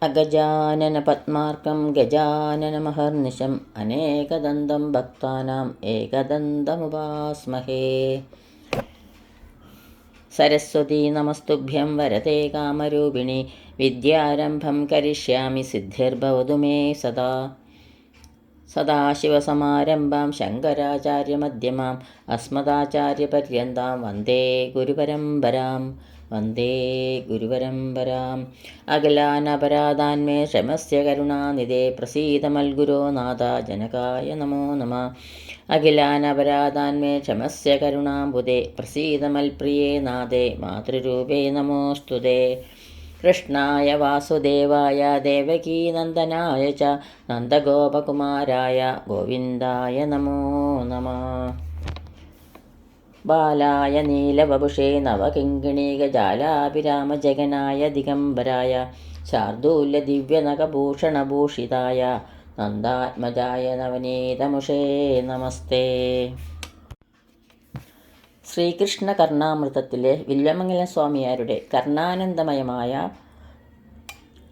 അഗജാനന പദ്മാർക്കം ഗജാനനമഹർനിശം അനേകദന്തം ഭക്താനാം ഏകദന്തമുപാസ്മഹേ. സരസ്വതീ നമസ്തുഭ്യം വരദേ കാമരൂപിണി വിദ്യാരംഭം കരിഷ്യാമി സിദ്ധിർഭവതു may സദാ. സദാശിവസമാരംഭാം ശങ്കരാചാര്യമധ്യമാം അസ്മദാചാര്യപര്യന്താം വന്ദേ ഗുരുപരമ്പരാം. അഖിലാനപരാധാൻ may ശ്രമസ്യ കരുണാനിധേ പ്രസീദ മൽഗുരോ നാഥ ജനകായ നമോ നമഃ. അഖിലാനപരാധാൻ മേ ക്ഷമസ്യ കരുണാംബുദേ പ്രസീദ മൽപ്രിയേ നാഥേ മാതൃരൂപേ നമോസ്തുതേ. കൃഷ്ണായ വാസുദേവായ ദേവകീനന്ദനായ ച നന്ദഗോപകുമാരായ ഗോവിന്ദായ നമോ നമഃ. ബാലായ നീലവപുഷേ നവകിങ്കിണീകജാലാഭിരാമജഗനായ ദിഗംബരായ ശാർദൂല്യദിവ്യനഖഭൂഷണഭൂഷിതായ നന്ദാത്മജായ നവനീതമുഷേ നമസ്തേ. ശ്രീകൃഷ്ണ കർണാമൃതത്തിലെ വില്വമംഗലം സ്വാമിയാരുടെ കർണാനന്ദമയമായ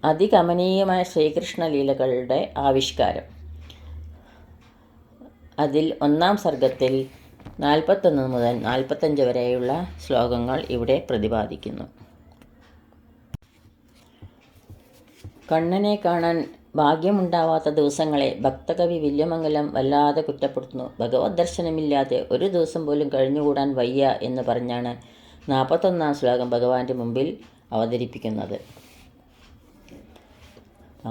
അതികമനീയമായ ശ്രീകൃഷ്ണ ലീലകളുടെ ആവിഷ്കാരം. അതിൽ ഒന്നാം സർഗത്തിൽ 41 മുതൽ 45 വരെയുള്ള ശ്ലോകങ്ങൾ ഇവിടെ പ്രതിപാദിക്കുന്നു. കണ്ണനെ കാണാൻ ഭാഗ്യമുണ്ടാവാത്ത ദിവസങ്ങളെ ഭക്തകവി വില്വമംഗലം വല്ലാതെ കുറ്റപ്പെടുത്തുന്നു. ഭഗവത് ദർശനമില്ലാതെ ഒരു ദിവസം പോലും കഴിഞ്ഞുകൂടാൻ വയ്യ എന്ന് പറഞ്ഞാണ് 41 ശ്ലോകം ഭഗവാന്റെ മുമ്പിൽ അവതരിപ്പിക്കുന്നത്.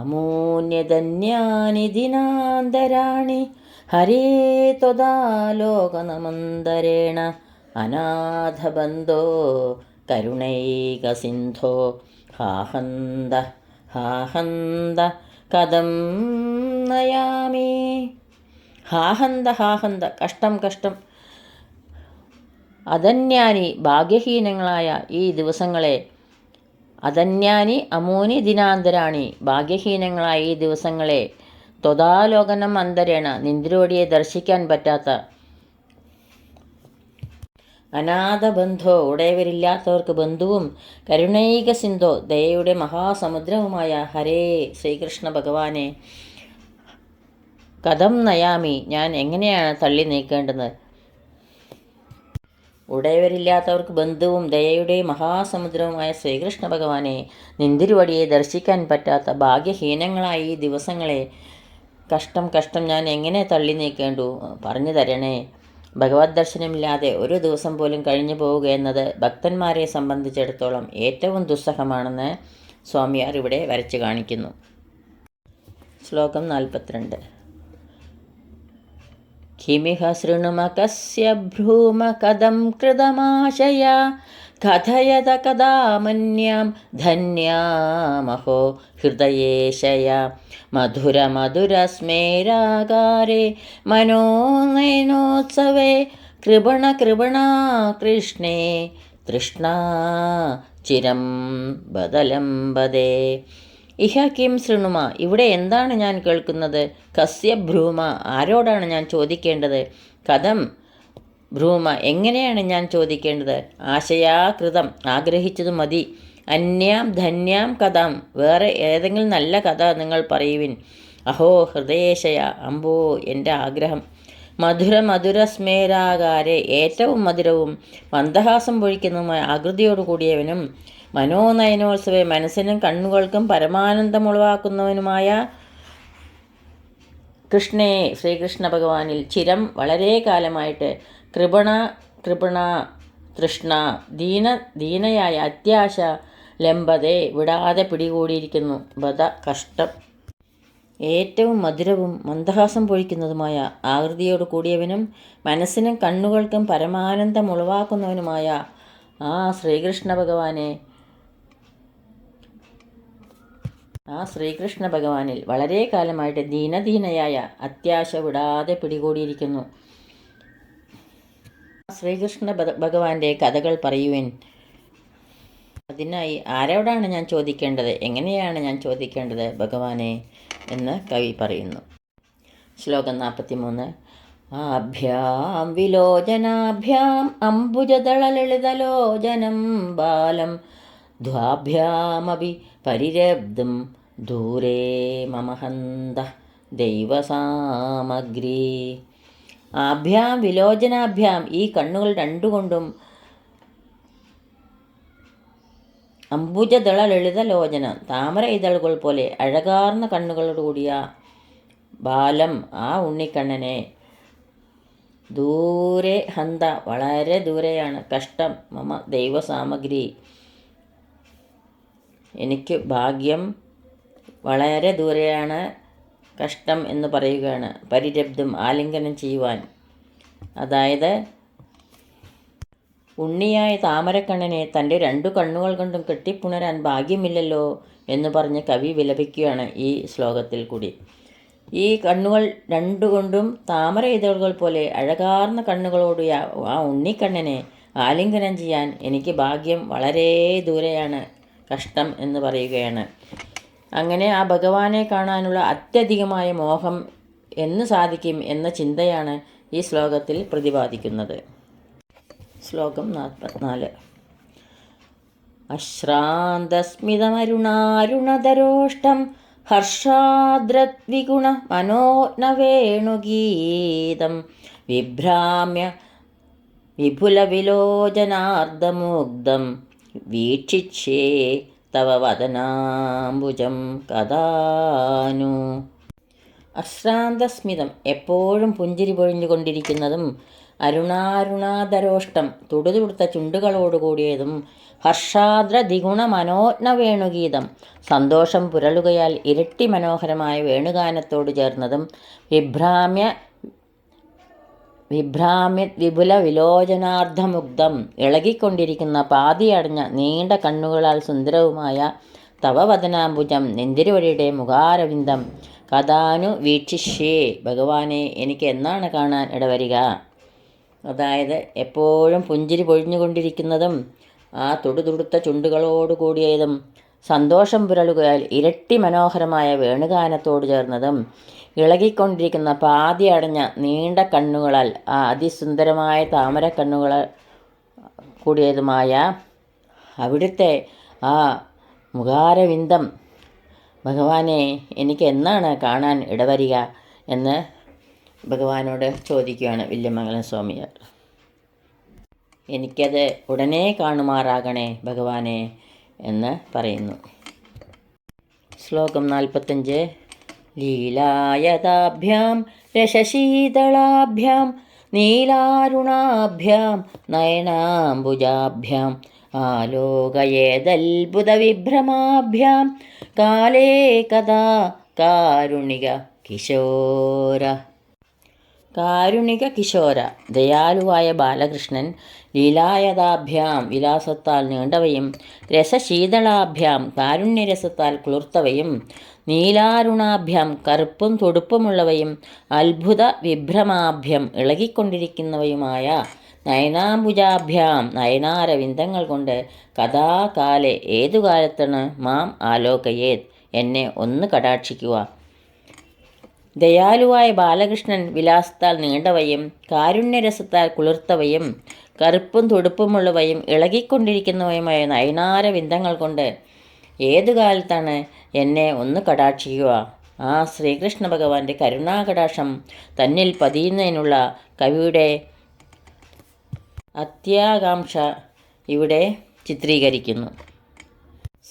അമൂന്യധന്യാനി ദിനാന്തരാണി ഹരേ ത്വദാലോകനമന്തരേണ അനാഥബന്ധോ കരുണൈകസിന്ധോ ഹാഹന്ത കഥം നയാമി. ഹാഹന്ത കഷ്ടം. അധന്യാനി ഭാഗ്യഹീനങ്ങളായ ഈ ദിവസങ്ങളെ, അധന്യാനി അമൂനി ദിനാന്തരാണി ഭാഗ്യഹീനങ്ങളായ ഈ ദിവസങ്ങളെ, ത്വദാലോകനം അന്തരേണ നിന്ദ്രോടിയെ ദർശിക്കാൻ പറ്റാത്ത, അനാഥബന്ധോ ഉടയവരില്ലാത്തവർക്ക് ബന്ധുവും, കരുണൈക സിന്ധോ ദയയുടെ മഹാസമുദ്രവുമായ ഹരേ ശ്രീകൃഷ്ണ ഭഗവാനെ കഥം നയാമി ഞാൻ എങ്ങനെയാണ് തള്ളി നീക്കേണ്ടത്. ഉടയവരില്ലാത്തവർക്ക് ബന്ധുവും ദയയുടെ മഹാസമുദ്രവുമായ ശ്രീകൃഷ്ണ ഭഗവാനെ നിന്തിരുവടിയെ ദർശിക്കാൻ പറ്റാത്ത ഭാഗ്യഹീനങ്ങളായ ഈ ദിവസങ്ങളെ കഷ്ടം ഞാൻ എങ്ങനെ തള്ളി നീക്കേണ്ടു, പറഞ്ഞു തരണേ. ഭഗവത് ദർശനമില്ലാതെ ഒരു ദിവസം പോലും കഴിഞ്ഞു പോവുക എന്നത് ഭക്തന്മാരെ സംബന്ധിച്ചിടത്തോളം ഏറ്റവും ദുസ്സഹമാണെന്ന് സ്വാമിയാർ ഇവിടെ വരച്ചു കാണിക്കുന്നു. ശ്ലോകം 42. കിമിഹ ശൃണുമകസ്യ ഭ്രൂമ കഥം കൃതമാശയ കഥയത കഥാമന്യാം ധന്യാമഹോ ഹൃദയേശയ മധുരസ്മേരാകാരേ മനോനയനോത്സവേ കൃപണ കൃഷ്ണേ തൃഷ്ണാ ചിരം ബദലംബദേ. ഇഹ കിം ശൃണുമ ഇവിടെ എന്താണ് ഞാൻ കേൾക്കുന്നത്. കസ്യ ഭ്രൂമ ആരോടാണ് ഞാൻ ചോദിക്കേണ്ടത്. കഥം ഭ്രൂമ എങ്ങനെയാണ് ഞാൻ ചോദിക്കേണ്ടത്. ആശയാകൃതം ആഗ്രഹിച്ചതു മതി. അന്യാം ധന്യാം കഥാം വേറെ ഏതെങ്കിലും നല്ല കഥ നിങ്ങൾ പറയുവിൻ. അഹോ ഹൃദയേശയ അമ്പോ എൻ്റെ ആഗ്രഹം. മധുരസ്മേരാകാരെ ഏറ്റവും മധുരവും മന്ദഹാസം പൊഴിക്കുന്നതുമായ ആകൃതിയോടു കൂടിയവനും മനോനയനോത്സവെ മനസ്സിനും കണ്ണുകൾക്കും പരമാനന്ദമുളവാക്കുന്നവനുമായ കൃഷ്ണേ ശ്രീകൃഷ്ണ ഭഗവാനിൽ ചിരം വളരെ കാലമായിട്ട് കൃപണ തൃഷ്ണ ദീനയായ അത്യാശ ലംബതെ വിടാതെ പിടികൂടിയിരിക്കുന്നു. ബദ കഷ്ടം. ഏറ്റവും മധുരവും മന്ദഹാസം പൊഴിക്കുന്നതുമായ ആകൃതിയോട് കൂടിയവനും മനസ്സിനും കണ്ണുകൾക്കും പരമാനന്ദം ഉളവാക്കുന്നവനുമായ ആ ശ്രീകൃഷ്ണ ഭഗവാനിൽ വളരെ കാലമായിട്ട് ദീനയായ അത്യാശ വിടാതെ പിടികൂടിയിരിക്കുന്നു. ശ്രീകൃഷ്ണ ഭഗവാന്റെ കഥകൾ പറയുവിൻ. അതിനായി ആരോടാണ് ഞാൻ ചോദിക്കേണ്ടത്, എങ്ങനെയാണ് ഞാൻ ചോദിക്കേണ്ടത് ഭഗവാനെ എന്ന് കവി പറയുന്നു. ശ്ലോകം 43. ആഭ്യാം വിലോചനാഭ്യാം അംബുജദളലളിതലോചനം ബാലം ദ്വാഭ്യാമപി പരിരബ്ധം ദൂരേ മമ ഹന്ത ദൈവസാമഗ്രി. ആഭ്യാം വിലോചനാഭ്യാം, ഈ കണ്ണുകൾ രണ്ടുകൊണ്ടും അംബുജദള ലളിതലോചന, താമര ഇതളുകൾ പോലെ അഴകാർന്ന കണ്ണുകളോടുകൂടിയ ബാലം, ആ ഉണ്ണിക്കണ്ണനെ. ദൂരെ ഹന്ത, വളരെ ദൂരെയാണ്. കഷ്ടം മമ ദൈവസാമഗ്രി, എനിക്ക് ഭാഗ്യം വളരെ ദൂരെയാണ്. കഷ്ടം എന്ന് പറയുകയാണ്. പരിരബ്ധം, ആലിംഗനം ചെയ്യുവാൻ. അതായത് ഉണ്ണിയായ താമരക്കണ്ണനെ തൻ്റെ 2 കണ്ണുകൾ കൊണ്ടും കെട്ടിപ്പുണരാൻ ഭാഗ്യമില്ലല്ലോ എന്ന് പറഞ്ഞ് കവി വിലപിക്കുകയാണ് ഈ ശ്ലോകത്തിൽ കൂടി. ഈ കണ്ണുകൾ 2 കൊണ്ടും താമര ഇതളുകൾ പോലെ അഴകാർന്ന കണ്ണുകളോട് ആ ഉണ്ണിക്കണ്ണനെ ആലിംഗനം ചെയ്യാൻ എനിക്ക് ഭാഗ്യം വളരെ ദൂരെയാണ്. കഷ്ടം എന്ന് പറയുകയാണ്. അങ്ങനെ ആ ഭഗവാനെ കാണാനുള്ള അത്യധികമായ മോഹം എന്ന് സാധിക്കും എന്ന ചിന്തയാണ് ഈ ശ്ലോകത്തിൽ പ്രതിപാദിക്കുന്നത്. ശ്ലോകം 44. അശ്രാന്തസ്മിതമരുണാരുണധരോഷ്ടം ഹർഷാദ്രദ്വിഗുണ മനോജ്ഞവേണുഗീതം വിഭ്രാമ്യ വിപുലവിലോചനാർദ്ദമുഗ്ധം വീക്ഷിച്ഛേ തവ വദനാംബുജം കഥാനു. അശ്രാന്തസ്മിതം, എപ്പോഴും പുഞ്ചിരി പൊഴിഞ്ഞുകൊണ്ടിരിക്കുന്നതും, അരുണാരുണാധരോഷ്ടം, തുടുതുടുത്ത ചുണ്ടുകളോടുകൂടിയതും, ഹർഷാദ്ര ദ്വിഗുണ മനോജ്ഞ വേണുഗീതം, സന്തോഷം പുരളുകയാൽ ഇരട്ടി മനോഹരമായ വേണുഗാനത്തോട് ചേർന്നതും, വിഭ്രാമ്യ വിപുല വിലോചനാർദ്ധമുഗ്ധം, ഇളകിക്കൊണ്ടിരിക്കുന്ന പാതിയടഞ്ഞ നീണ്ട കണ്ണുകളാൽ സുന്ദരവുമായ തവ വദനാംബുജം, നെന്തിരുവടിയുടെ മുഖാരവിന്ദം, കഥാനു വീക്ഷിഷ്യേ, ഭഗവാനെ എനിക്ക് എന്നാണ് കാണാൻ ഇടവരിക. അതായത് എപ്പോഴും പുഞ്ചിരി പൊഴിഞ്ഞുകൊണ്ടിരിക്കുന്നതും, ആ തുടുതുടുത്ത ചുണ്ടുകളോട് കൂടിയതും, സന്തോഷം പുരളുകയാൽ ഇരട്ടി മനോഹരമായ വേണുഗാനത്തോട് ചേർന്നതും, ഇളകിക്കൊണ്ടിരിക്കുന്ന പാതി അടഞ്ഞ നീണ്ട കണ്ണുകളാൽ ആ അതിസുന്ദരമായ താമര കണ്ണുകളാൽ കൂടിയതുമായ അവിടുത്തെ ആ മുഖാരവിന്ദം, ഭഗവാനെ എനിക്ക് എന്നാണ് കാണാൻ ഇടവരിക എന്ന് ഭഗവാനോട് ചോദിക്കുകയാണ് വില്യമംഗലം സ്വാമിയാർ. എനിക്കത് ഉടനെ കാണുമാറാകണേ ഭഗവാനെ എന്ന് പറയുന്നു. ശ്ലോകം 45. ലീലായതാഭ്യാം രശശീതളാഭ്യാം നീലാരുണാഭ്യാം നയനാംബുജാഭ്യാം ആലോകയേദത്ഭുതവിഭ്രമാഭ്യാം കാലേ കഥാ കാരുണിക കിശോര. കാരുണിക കിശോര, ദയാലുവായ ബാലകൃഷ്ണൻ ലീലായതാഭ്യാം, വിലാസത്താൽ നീണ്ടവയും, രസശീതളാഭ്യാം, കാരുണ്യരസത്താൽ കുളിർത്തവയും, നീലാരുണാഭ്യാം, കറുപ്പും തുടുപ്പുമുള്ളവയും, അത്ഭുത വിഭ്രമാഭ്യം, ഇളകിക്കൊണ്ടിരിക്കുന്നവയുമായ, നയനാംബുജാഭ്യാം, നയനാരവിന്ദങ്ങൾ കൊണ്ട്, കഥാകാലെ, ഏതുകാലത്താണ്, മാം ആലോകയേത്, എന്നെ ഒന്ന് കടാക്ഷിക്കുക. ദയാലുവായ ബാലകൃഷ്ണൻ വിലാസത്താൽ നീണ്ടവയും, കാരുണ്യരസത്താൽ കുളിർത്തവയും, കറുപ്പും തുടുപ്പുമുള്ളവയും, ഇളകിക്കൊണ്ടിരിക്കുന്നവയുമായ നയനാരവിന്ദങ്ങൾ കൊണ്ട് ഏതുകാലത്താണ് എന്നെ ഒന്ന് കടാക്ഷിക്കുക. ആ ശ്രീകൃഷ്ണ ഭഗവാന്റെ കരുണാകടാക്ഷം തന്നിൽ പതിയുന്നതിനുള്ള കവിയുടെ അത്യാകാംക്ഷ ഇവിടെ ചിത്രീകരിക്കുന്നു.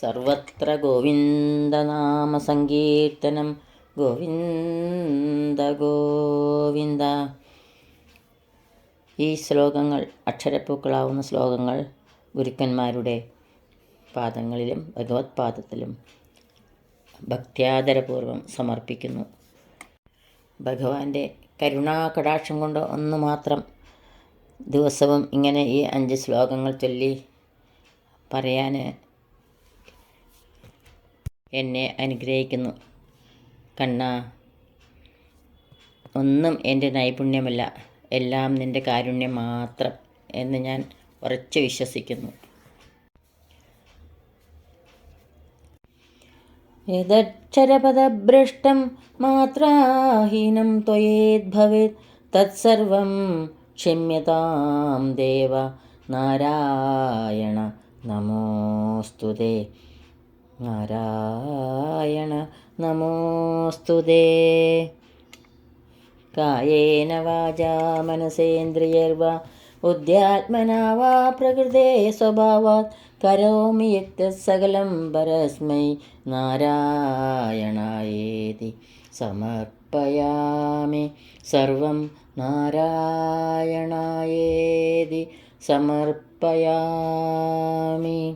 സർവത്ര ഗോവിന്ദനാമ സങ്കീർത്തനം, ഗോവിന്ദ ഗോവിന്ദ. ഈ ശ്ലോകങ്ങൾ, അക്ഷരപ്പൂക്കളാവുന്ന ശ്ലോകങ്ങൾ, ഗുരുക്കന്മാരുടെ പാദങ്ങളിലും ഭഗവത് പാദത്തിലും ഭക്ത്യാദരപൂർവം സമർപ്പിക്കുന്നു. ഭഗവാന്റെ കരുണാകടാക്ഷം കൊണ്ട് ഒന്ന് മാത്രം ദിവസവും ഇങ്ങനെ ഈ 5 ശ്ലോകങ്ങൾ ചൊല്ലി പറയാൻ എന്നെ അനുഗ്രഹിക്കുന്നു. കണ്ണാ, ഒന്നും എൻ്റെ നൈപുണ്യമല്ല, എല്ലാം നിൻ്റെ കാരുണ്യം മാത്രം എന്ന് ഞാൻ ഉറച്ചു വിശ്വസിക്കുന്നു. യദക്ഷരപദഭ്രഷ്ടം മാത്രാഹീനം ത്വയേദ്ഭവേത് തത്സർവം ക്ഷമ്യതാം ദേവ നാരായണ നമോസ്തുതേ. നാരായണ നമോസ്തുതേ. കായേന വാചാ മനസേന്ദ്രിയർവാ ബുദ്ധ്യാത്മനാ വാ പ്രകൃതേ സ്വഭാവാത് കരോമി യത്സകലം പരസ്മൈ നാരായണായേതി സമർപ്പയാമി. സർവം നാരായണായേതി സമർപ്പയാമി.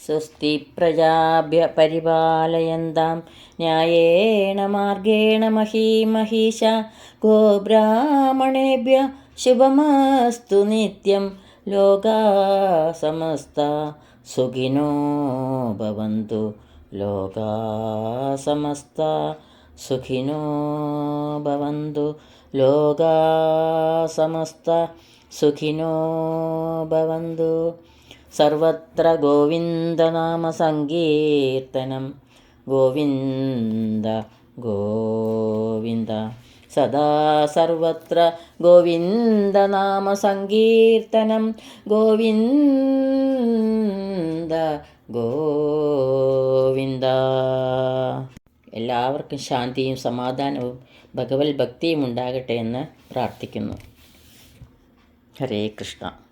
സ്വസ്തി പ്രജാഭ്യ പരിപാലയന്താം ന്യായേണ മാർഗേണ മഹീമഹീഷ. ഗോബ്രാഹ്മണേഭ്യ ശുഭമസ്തു നിത്യം. ലോകാ സമസ്താ സുഖിനോ ഭവന്തു. ലോകാ സമസ്താ സുഖിനോ ഭവന്തു. ലോകാ സമസ്താ സുഖിനോ ഭവന്തു. സർവത്ര ഗോവിന്ദനാമസങ്കീർത്തനം. ഗോവിന്ദ ഗോവിന്ദ സദാ സർവത്ര ഗോവിന്ദനാമസങ്കീർത്തനം. ഗോവിന്ദ ഗോവിന്ദ. എല്ലാവർക്കും ശാന്തിയും സമാധാനവും ഭഗവത് ഭക്തിയും ഉണ്ടാകട്ടെ എന്ന് പ്രാർത്ഥിക്കുന്നു. ഹരേ കൃഷ്ണ.